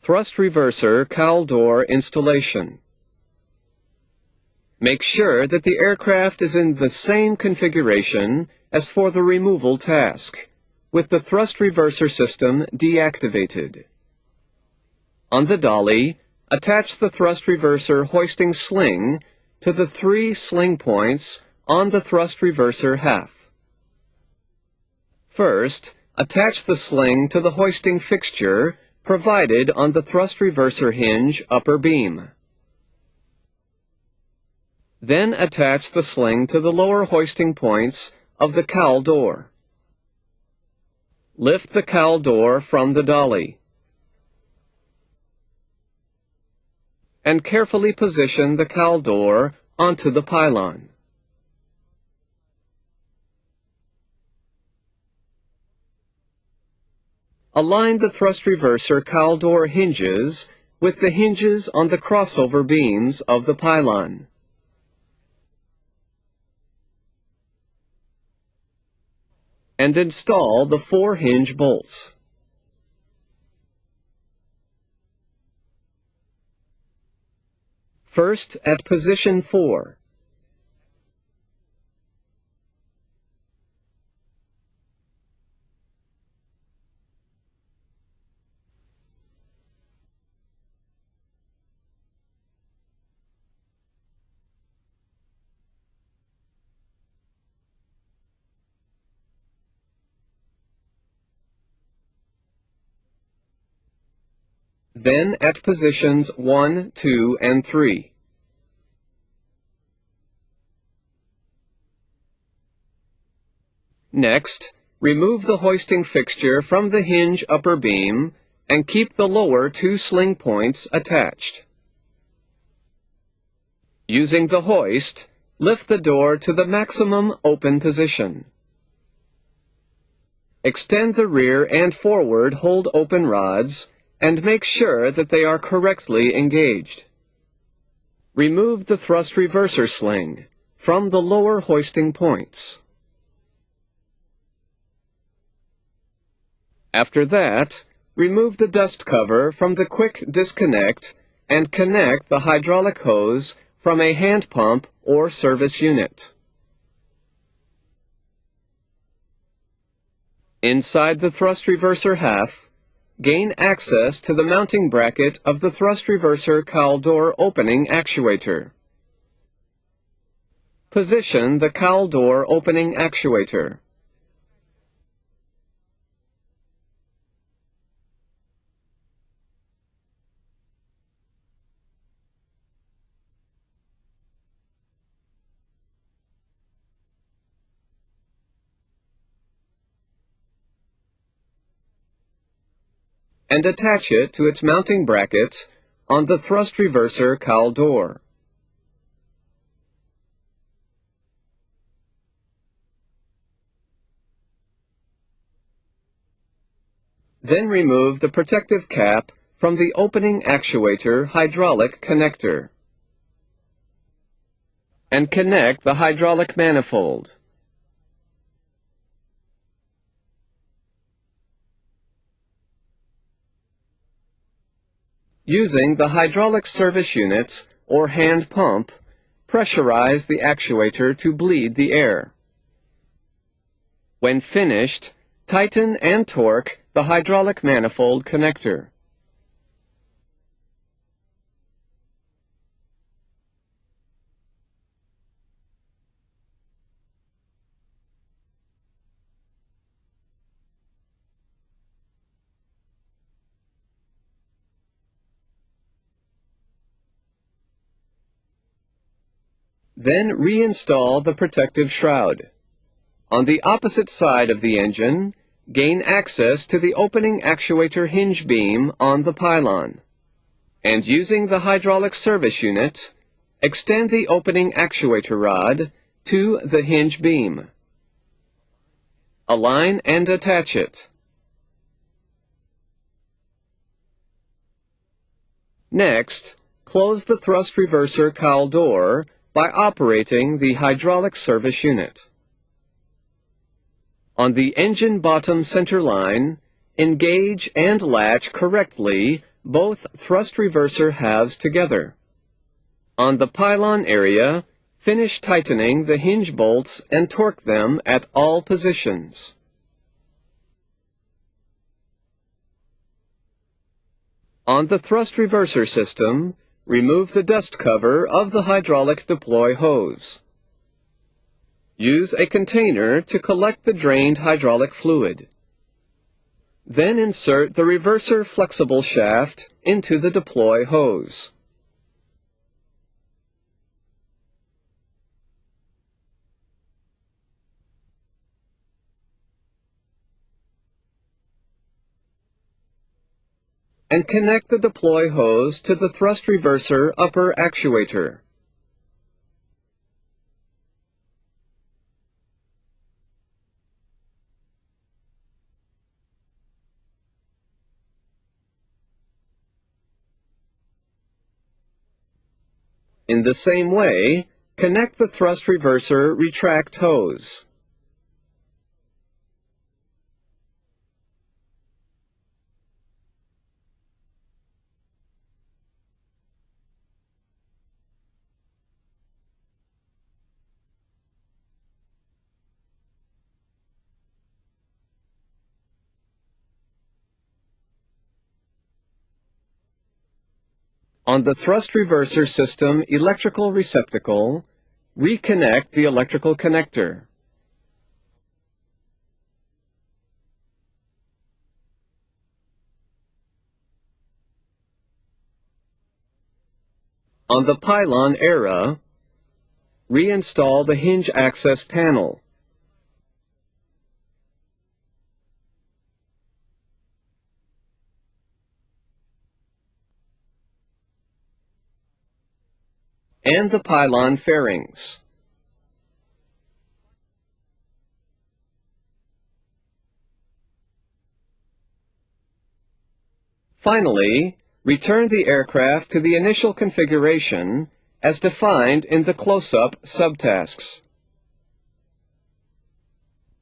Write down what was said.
Thrust reverser cowl door installation. Make sure that the aircraft is in the same configuration as for the removal task, with the thrust reverser system deactivated. On the dolly, attach the thrust reverser hoisting sling to the 3 sling points on the thrust reverser half. First, attach the sling to the hoisting fixture provided on the thrust reverser hinge upper beam. Then attach the sling to the lower hoisting points of the cowl door. Lift the cowl door from the dolly and carefully position the cowl door onto the pylon. Align the thrust reverser cowl door hinges with the hinges on the crossover beams of the pylon. And install the 4 hinge bolts. First at position 4. Then at positions 1, 2, and 3. Next, remove the hoisting fixture from the hinge upper beam and keep the lower 2 sling points attached. Using the hoist, lift the door to the maximum open position. Extend the rear and forward hold open rods and make sure that they are correctly engaged. Remove the thrust reverser sling from the lower hoisting points. After that, remove the dust cover from the quick disconnect and connect the hydraulic hose from a hand pump or service unit. Inside the thrust reverser half, gain access to the mounting bracket of the thrust reverser cowl door opening actuator. Position the cowl door opening actuator. And attach it to its mounting bracket on the thrust reverser cowl door. Then remove the protective cap from the opening actuator hydraulic connector and connect the hydraulic manifold. Using the hydraulic service unit or hand pump, pressurize the actuator to bleed the air. When finished, tighten and torque the hydraulic manifold connector. Then reinstall the protective shroud. On the opposite side of the engine, gain access to the opening actuator hinge beam on the pylon. And using the hydraulic service unit, extend the opening actuator rod to the hinge beam. Align and attach it. Next, close the thrust reverser cowl door by operating the hydraulic service unit. On the engine bottom center line, engage and latch correctly both thrust reverser halves together. On the pylon area, finish tightening the hinge bolts and torque them at all positions. On the thrust reverser system, remove the dust cover of the hydraulic deploy hose. Use a container to collect the drained hydraulic fluid. Then insert the reverser flexible shaft into the deploy hose. And connect the deploy hose to the thrust reverser upper actuator. In the same way, connect the thrust reverser retract hose. On the thrust reverser system electrical receptacle, reconnect the electrical connector. On the pylon area, reinstall the hinge access panel. And the pylon fairings. Finally, return the aircraft to the initial configuration as defined in the close-up subtasks.